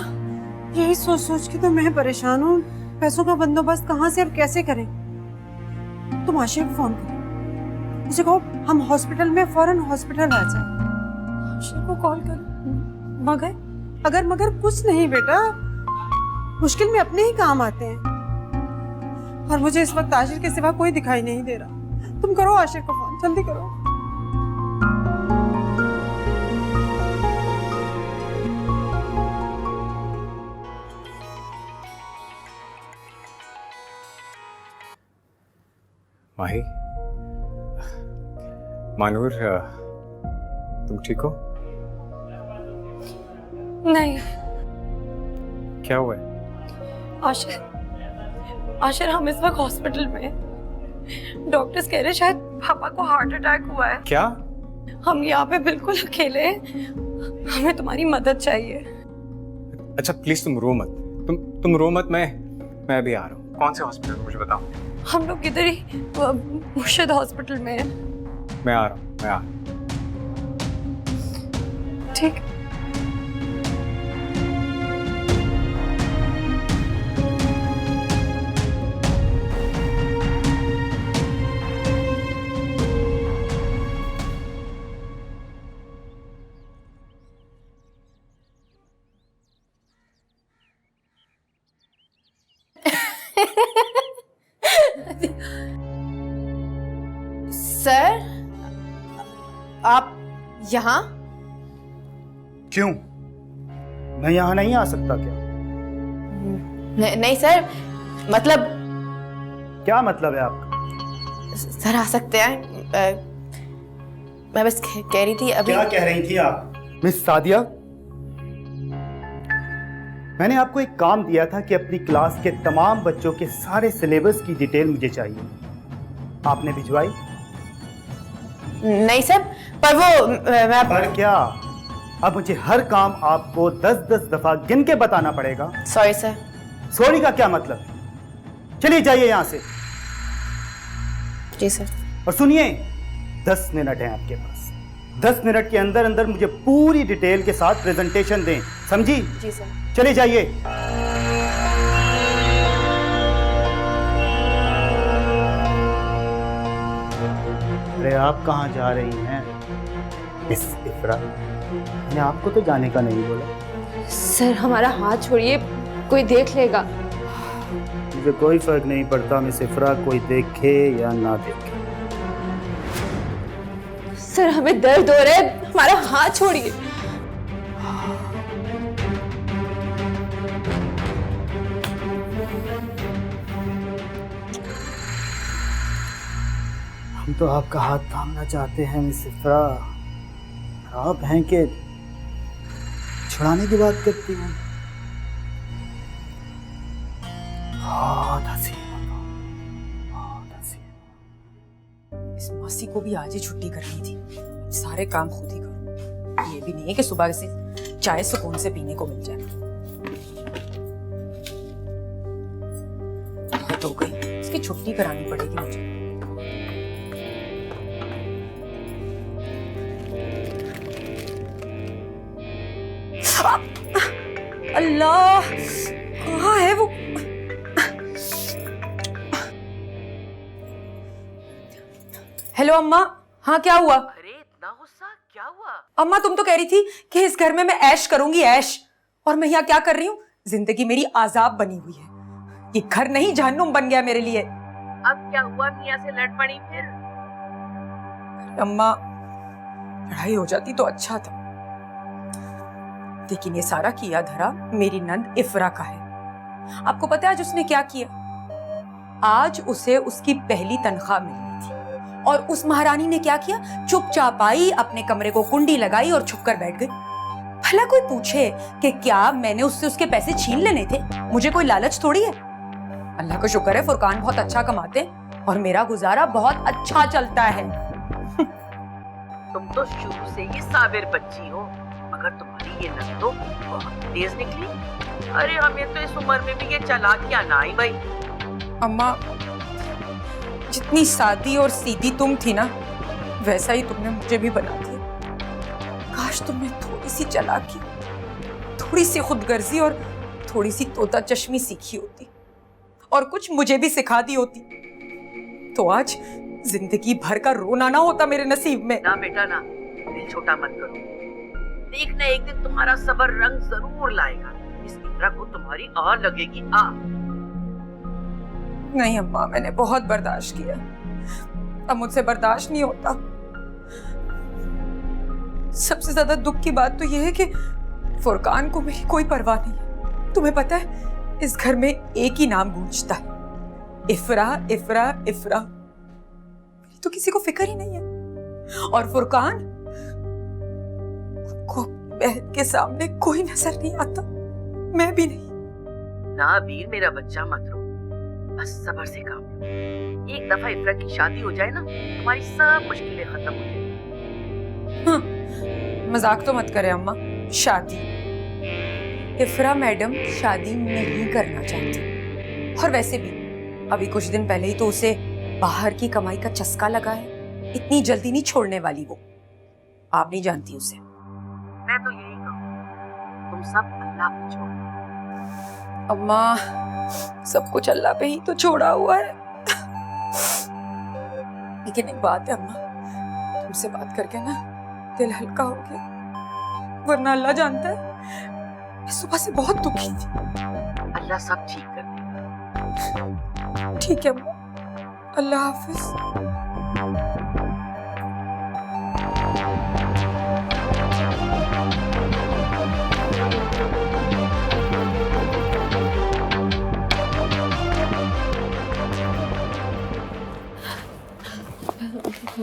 यही सोच सोच के तो मैं परेशान हूँ। पैसों का बंदोबस्त कहाँ से अब कैसे करें? तुम आशिर को फोन करो, उसे कहो हम हॉस्पिटल में फौरन हॉस्पिटल आ जाए। आशिर को कॉल कर। मगर मगर कुछ नहीं बेटा, मुश्किल में अपने ही काम आते हैं और मुझे इस वक्त आशिर के सिवा कोई दिखाई नहीं दे रहा। तुम करो आशिर को फोन, जल्दी करो। माही, मानूर, तुम ठीक हो? नहीं। क्या हुआ है? आशिर, हम इस वक्त हॉस्पिटल में हैं। डॉक्टर्स कह रहे हैं शायद पापा को हार्ट अटैक हुआ है। क्या? हम यहाँ पे बिल्कुल अकेले हैं, हमें तुम्हारी मदद चाहिए। अच्छा प्लीज तुम रो मत, तुम रो मत, मैं अभी आ रहा हूँ। कौन से हॉस्पिटल मुझे बताओ। हम लोग इधर ही मुर्शिद हॉस्पिटल में हैं। मैं आ रहा हूँ। ठीक। सर, आप यहाँ? क्यों? मैं यहाँ नहीं आ सकता क्या? नहीं सर, मतलब क्या मतलब है आपका? सर आ सकते हैं। मैं बस कह रही थी अभी। क्या कह रही थी आप मिस सादिया? मैंने आपको एक काम दिया था कि अपनी क्लास के तमाम बच्चों के सारे सिलेबस की डिटेल मुझे चाहिए। आपने भिजवाई? नहीं सर, पर वो मैं पर क्या? अब मुझे हर काम आपको 10-10 दफा गिन के बताना पड़ेगा। Sorry sir. सॉरी का क्या मतलब है? चलिए जाइए यहां से। जी सर। और सुनिए, 10 मिनट हैं आपके पास। 10 मिनट के अंदर अंदर मुझे पूरी डिटेल के साथ प्रेजेंटेशन दें, समझी? जी सर। चले जाइए। अरे आप कहाँ जा रही हैं मिस इफ्रा? मैंने आपको तो जाने का नहीं बोला। सर हमारा हाथ छोड़िए, कोई देख लेगा। मुझे कोई फर्क नहीं पड़ता मिस इफ्रा, कोई देखे या ना देखे। सर हमें दर्द हो रहा है, हमारा हाथ छोड़िए। हम तो आपका हाथ थामना चाहते हैं मिस इफ्रा, आप हैं कि छुड़ाने की बात करती हैं। बहुत हसीन, बहुत हसीन। इस मौसी को भी आज ही छुट्टी करनी थी, सारे काम खुद ही करो। ये भी नहीं है कि सुबह से चाय सुकून से पीने को मिल जाए। हद हो गई, इसकी छुट्टी करानी पड़ेगी मुझे। अल्लाह, कहाँ है वो? हेलो अम्मा। हाँ क्या हुआ? अरे इतना गुस्सा क्या हुआ? अम्मा तुम तो कह रही थी कि इस घर में मैं ऐश करूंगी, ऐश। और मैं यहाँ क्या कर रही हूँ? जिंदगी मेरी आजाब बनी हुई है। ये घर नहीं जहन्नुम बन गया मेरे लिए। अब क्या हुआ? मियां से लड़ पड़ी फिर? अम्मा लड़ाई हो जाती तो अच्छा था, लेकिन ये सारा किया धरा मेरी नंद इफ्रा का है। आपको पता है आज उसने क्या किया? आज उसे उसकी पहली तनख्वाह मिलनी थी और उस महारानी ने क्या किया? चुपचाप आई, अपने कमरे को कुंडी लगाई और छुपकर बैठ गई। भला कोई पूछे कि क्या मैंने उससे उसके पैसे छीन लेने थे? मुझे कोई लालच थोड़ी है। अल्लाह का शुक्र है फुरकान बहुत अच्छा कमाते हैं और मेरा गुजारा बहुत अच्छा चलता है। तुम तो शुरू से ही साबिर बच्ची हो, मगर तुम्हारी ये नंद तो बहुत तेज निकली। अरे हमें तो इस उम्र में भी ये चालाकियां ना आई भाई। अम्मा जितनी सादी और सीधी तुम थी ना, वैसा ही तुमने मुझे भी बना दिया। काश तुमने थोड़ी सी चालाकी, थोड़ी सी खुदगर्जी और थोड़ी सी तोता चश्मी सीखी होती और कुछ मुझे भी सिखा दी होती, तो आज जिंदगी भर का रोना ना होता मेरे नसीब में। ना बेटा ना, दिल छोटा मत करो। देखना एक दिन तुम्हारा सब्र रंग जरूर लाएगा। इस इफ्रा को तुम्हारी आ लगेगी आ। नहीं अम्मा, मैंने बहुत बर्दाश्त किया, अब मुझसे बर्दाश्त नहीं होता। सबसे ज्यादा दुख की बात तो यह है कि फुरकान को मेरी कोई परवाह नहीं है। तुम्हें पता है इस घर में एक ही नाम गूंजता है, इफ्रा इफ्रा इफ्रा। मेरी तो किसी को फिक्र ही नहीं है। और फुरकान को बहन के सामने कोई नजर नहीं आता, मैं भी नहीं। ना वीर मेरा बच्चा मत रो, बस सब्र से काम लो। एक दफा इफ्रा की शादी हो जाए ना, तुम्हारी सब मुश्किलें खत्म हो जाएंगी। मजाक तो मत करे अम्मा। शादी, इफ्रा मैडम शादी नहीं करना चाहती। और वैसे भी अभी कुछ दिन पहले ही तो उसे बाहर की कमाई का चस्का लगा है। इतनी जल्दी नहीं छोड़ने वाली वो। आप नहीं जानती उसे। मैं तो यही कहूँ, तुम सब अल्लाह पे छोड़ो। अम्मा सब कुछ अल्लाह पे ही तो छोड़ा हुआ है। लेकिन एक बात है अम्मा, तुमसे बात करके ना दिल हल्का हो गया, वरना अल्लाह जानता है मैं सुबह से बहुत दुखी थी। अल्लाह सब ठीक कर देगा। ठीक है अम्मा, अल्लाह हाफिज।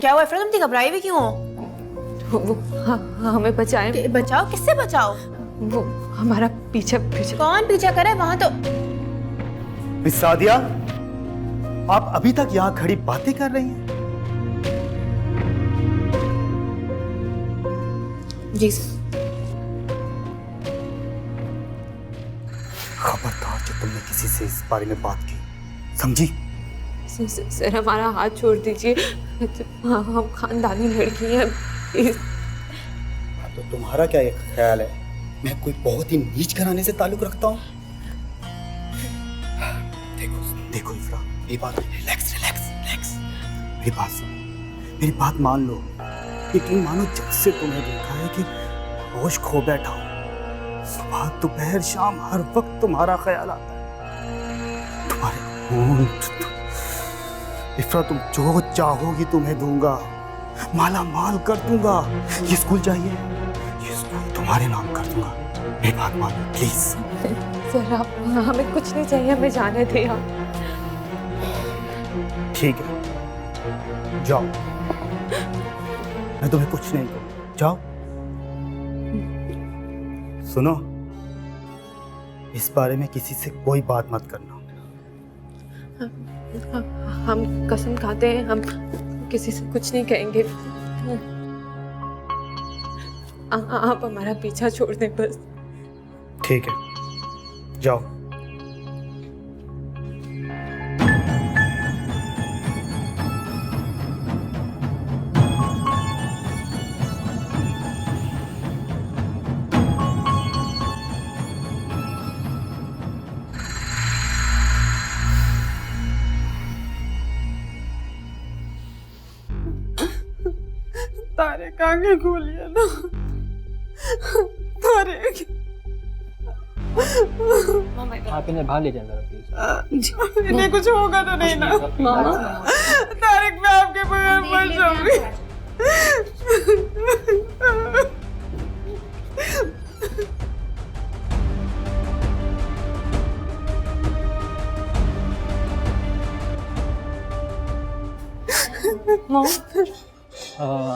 क्या हुआ इफ्रा, तुम इतनी घबराई हुई क्यों हो? वो हमें बचाए। बचाओ? किससे बचाओ? वो हमारा पीछे पीछे। कौन पीछा करे? वहां तो मिस सादिया, आप अभी तक यहाँ खड़ी बातें कर रही हैं? जी खबरदार जो तुमने किसी से इस बारे में बात की, समझी? सर हमारा हाथ छोड़ दीजिए, हम खानदानी लड़की हैं। तो तुम्हारा क्या ये ख्याल है मैं कोई बहुत ही नीच घराने से ताल्लुक रखता हूँ? देखो देखो इफ्रा, मेरी बात रिलैक्स रिलैक्स रिलैक्स, मेरी बात सुनो, मेरी बात मान लो। यकीन मानो जब से तुम्हें देखा है कि होश खो बैठा हूँ, सुबह दोपहर शाम हर वक्त तुम्हारा ख्याल आता है। तुम्हारे इफ्रा, तुम जो चाहोगी तुम्हें दूंगा, माला माल कर दूंगा। ये स्कूल चाहिए, ये स्कूल तुम्हारे नाम कर दूंगा। मेरी बात मान लो प्लीज। सर आप, हमें कुछ नहीं चाहिए, हमें जाने दे आप। ठीक है, जाओ, मैं तुम्हें कुछ नहीं कहूँ, जाओ। सुनो, इस बारे में किसी से कोई बात मत करना। हम कसम खाते हैं, हम किसी से कुछ नहीं कहेंगे। आप हमारा पीछा छोड़ दें बस। ठीक है, जाओ। तारिक आगे खोलिए ना, तारिक। आप इन्हें बाहर ले जाए जरा प्लीज। इन्हें कुछ होगा तो नहीं ना? तारिक मैं आपके बगैर मर जाऊंगी।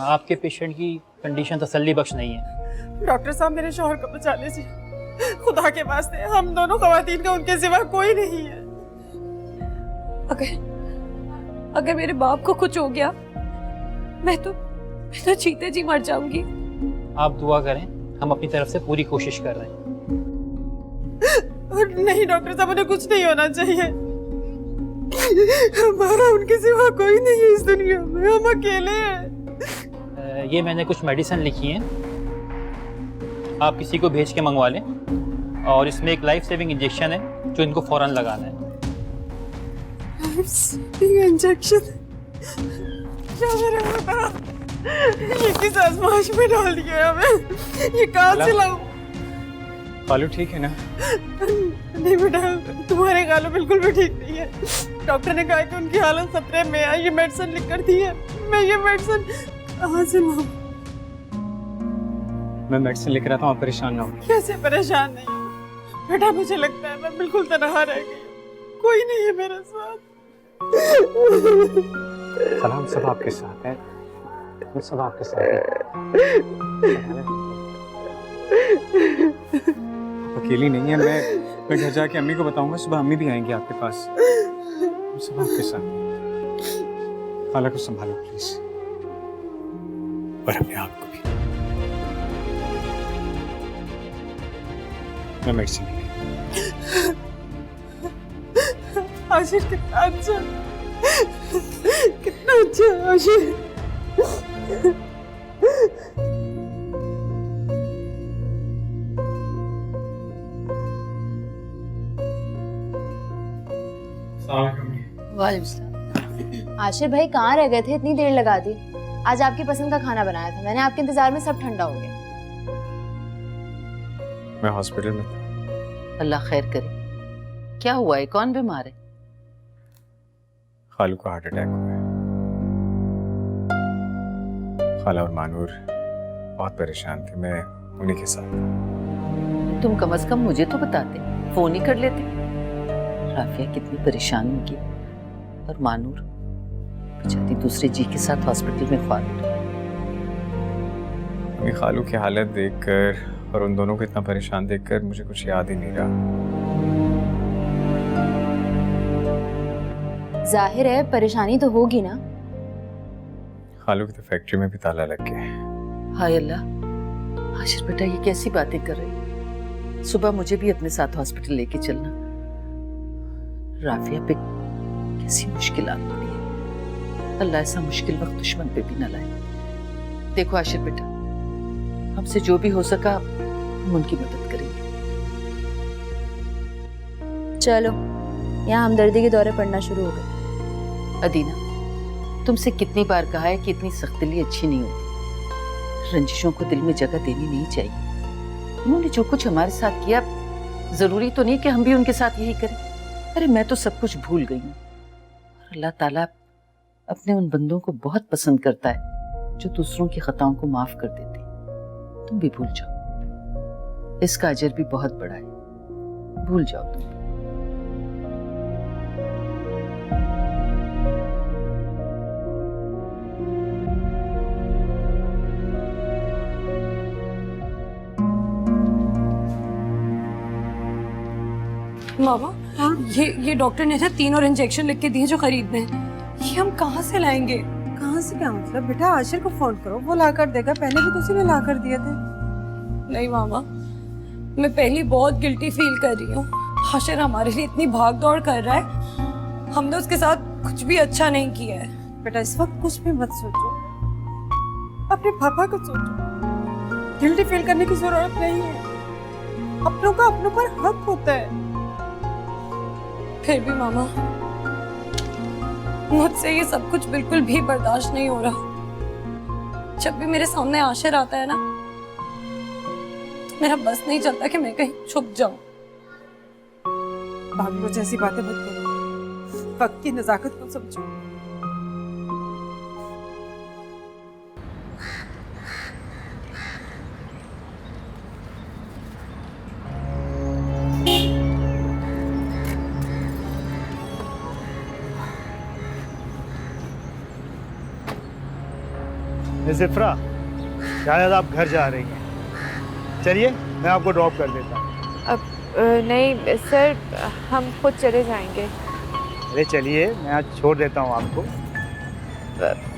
आपके पेशेंट की कंडीशन तसल्ली बख्श नहीं है। डॉक्टर साहब मेरे शौहर को बचा लीजिए, खुदा के वास्ते। हम दोनों खवातीन का उनके सिवा कोई नहीं है। अगर मेरे बाप को कुछ हो गया, मैं तो जीते जी मर जाऊंगी। आप दुआ करें, हम अपनी तरफ से पूरी कोशिश कर रहे हैं। और नहीं डॉक्टर साहब, उन्हें कुछ नहीं होना चाहिए। हमारा उनके सिवा कोई नहीं है इस दुनिया में, हम अकेले हैं। ये मैंने कुछ मेडिसिन लिखी हैं, आप किसी को भेज के मंगवा लें, और इसमें एक लाइफ सेविंग इंजेक्शन है जो इनको फौरन लगाना है। Life saving injection? क्या मेरा बेटा, ये किस आजमाइश में डाल दिया हमें? ये कहाँ से लाऊं? कालू ठीक है ना? नहीं बेटा, तुम्हारे गालों बिल्कुल भी ठीक नहीं है। डॉक्टर ने कहा कि उनकी हालत खतरे में है, ये मेडिसिन लिख कर दी है। मैं ये मेडिसिन कहाँ से लाऊं? मैं मेडिसिन लिख रहा था, आप परेशान ना हो। कैसे परेशान नहीं हूँ बेटा, मुझे लगता है मैं बिल्कुल तनहा रह गई हूँ, कोई नहीं है मेरे साथ। सलाम, सब आपके साथ है, हम सब आपके साथ हैं। अकेली नहीं है, मैं घर जाके अम्मी को बताऊंगा, सुबह अम्मी भी आएंगी आपके पास। हम सब आपके साथ हैं। खाला को संभालो प्लीज, और अपने आप को भी। मैं मेडिसिन आशिर कितना अच्छा, कितना अच्छा है आशिर। आशिर भाई कहाँ रह गए थे, इतनी देर लगा दी। आज आपकी पसंद का खाना बनाया था मैंने, आपके इंतजार में सब ठंडा हो गया। मैं हॉस्पिटल में। अल्लाह खैर करे, क्या हुआ है? कौन बीमार है? खालू को हार्ट अटैक हुआ है। खाला और मानूर बहुत परेशान थे, मैं उन्हीं के साथ। तुम कम से कम मुझे तो बताते, फोन ही कर लेते। राफिया कितनी परेशान होगी, और मानूर बेचारी दूसरे जी के साथ हॉस्पिटल में ख्वाब। अभी खालू की हालत देखकर और उन दोनों को इतना परेशान देखकर मुझे कुछ याद ही नहीं रहा। जाहिर है परेशानी तो होगी ना। खालू की तो फैक्ट्री में भी ताला लग गया है। हाय अल्लाह, आशिर बेटा ये कैसी बातें कर रही? सुबह मुझे भी अपने साथ हॉस्पिटल लेके चलना। राफिया पे कैसी मुश्किलात पड़ी है। अल्लाह ऐसा मुश्किल वक्त दुश्मन पे भी न लाए। देखो आशिर बेटा, हमसे जो भी हो सका हम उनकी मदद करेंगे। चलो, यहाँ हमदर्दी के दौरे पड़ना शुरू हो गए। अदीना, तुमसे कितनी बार कहा है कि इतनी सख्तली अच्छी नहीं होती। रंजिशों को दिल में जगह देनी नहीं चाहिए। उन्होंने जो कुछ हमारे साथ किया, जरूरी तो नहीं कि हम भी उनके साथ यही करें। अरे मैं तो सब कुछ भूल गई हूँ। अल्लाह ताला अपने उन बंदों को बहुत पसंद करता है जो दूसरों की खताओं को माफ कर देते हैं। तुम भी भूल जाओ, इसका अजर भी बहुत बड़ा है। भूल जाओ तुम। मामा, ये डॉक्टर ने 3 और इंजेक्शन लिख के दिए जो खरीदने हैं। ये हम कहाँ से लाएंगे? कहाँ से क्या मतलब? बेटा आशिर को फोन करो, वो ला कर देगा। पहले भी तो उसी ने ला कर दिए थे। नहीं मामा, मैं पहले बहुत गिल्टी फील कर रही हूँ। आशिर हमारे लिए इतनी भाग दौड़ कर रहा है, हमने उसके साथ कुछ भी अच्छा नहीं किया है। बेटा इस वक्त कुछ भी मत सोचो, अपने पापा को सोचो। गिल्टी फील करने की जरूरत नहीं है। अपनों का अपनों पर हक होता है। फिर भी मामा, मुझसे ये सब कुछ बिल्कुल भी बर्दाश्त नहीं हो रहा। जब भी मेरे सामने आशिर आता है ना, तो मेरा बस नहीं चलता कि मैं कहीं छुप जाऊं। भाभी को जैसी बातें मत करो, वक्त की नजाकत को समझो। सिफ्रा, शायद आप घर जा रही हैं। चलिए मैं आपको ड्रॉप कर देता हूँ। अब नहीं सर, हम खुद चले जाएंगे। अरे चलिए, मैं आज छोड़ देता हूँ आपको।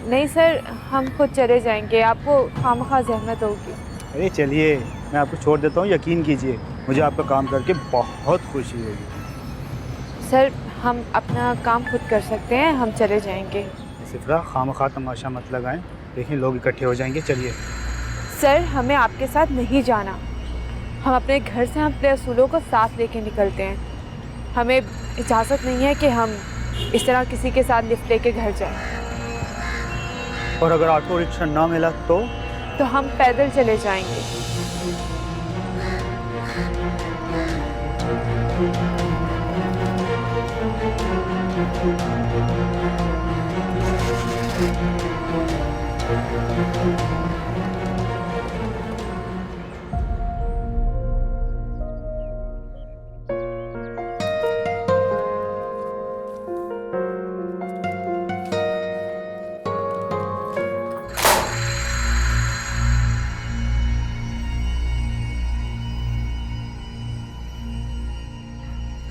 नहीं सर, हम खुद चले जाएंगे, आपको खामखा ज़हमत होगी। अरे चलिए, मैं आपको छोड़ देता हूँ। यकीन कीजिए, मुझे आपका काम करके बहुत खुशी होगी। सर हम अपना काम खुद कर सकते हैं, हम चले जाएंगे। सिफ्रा, खामखा तमाशा मत लगाएं। देखिए लोग इकट्ठे हो जाएंगे। चलिए। सर हमें आपके साथ नहीं जाना। हम अपने घर से अपने असूलों को साथ लेके निकलते हैं। हमें इजाज़त नहीं है कि हम इस तरह किसी के साथ लिफ्ट लेके घर जाएं। और अगर ऑटो रिक्शा ना मिला तो हम पैदल चले जाएंगे।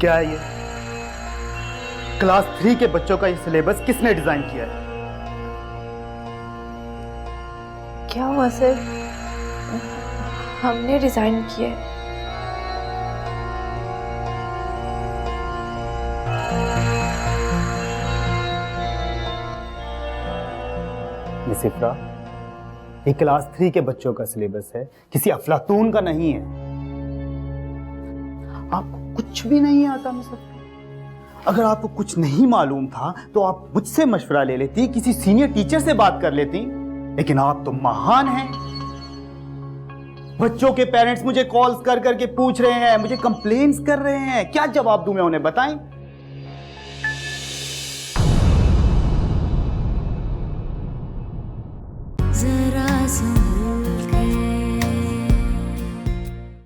क्या है ये? क्लास 3 के बच्चों का ये सिलेबस किसने डिजाइन किया है? क्या हुआ सर? हमने डिजाइन किया है। सिफ्रा, ये क्लास 3 के बच्चों का सिलेबस है, किसी अफलातून का नहीं है। आपको कुछ भी नहीं आता मतलब? अगर आपको कुछ नहीं मालूम था तो आप मुझसे मशवरा ले लेती, किसी सीनियर टीचर से बात कर लेती। लेकिन आप तो महान हैं। बच्चों के पेरेंट्स मुझे कॉल्स कर करके पूछ रहे हैं, मुझे कंप्लेंट्स कर रहे हैं। क्या जवाब दूं मैं उन्हें, बताएं?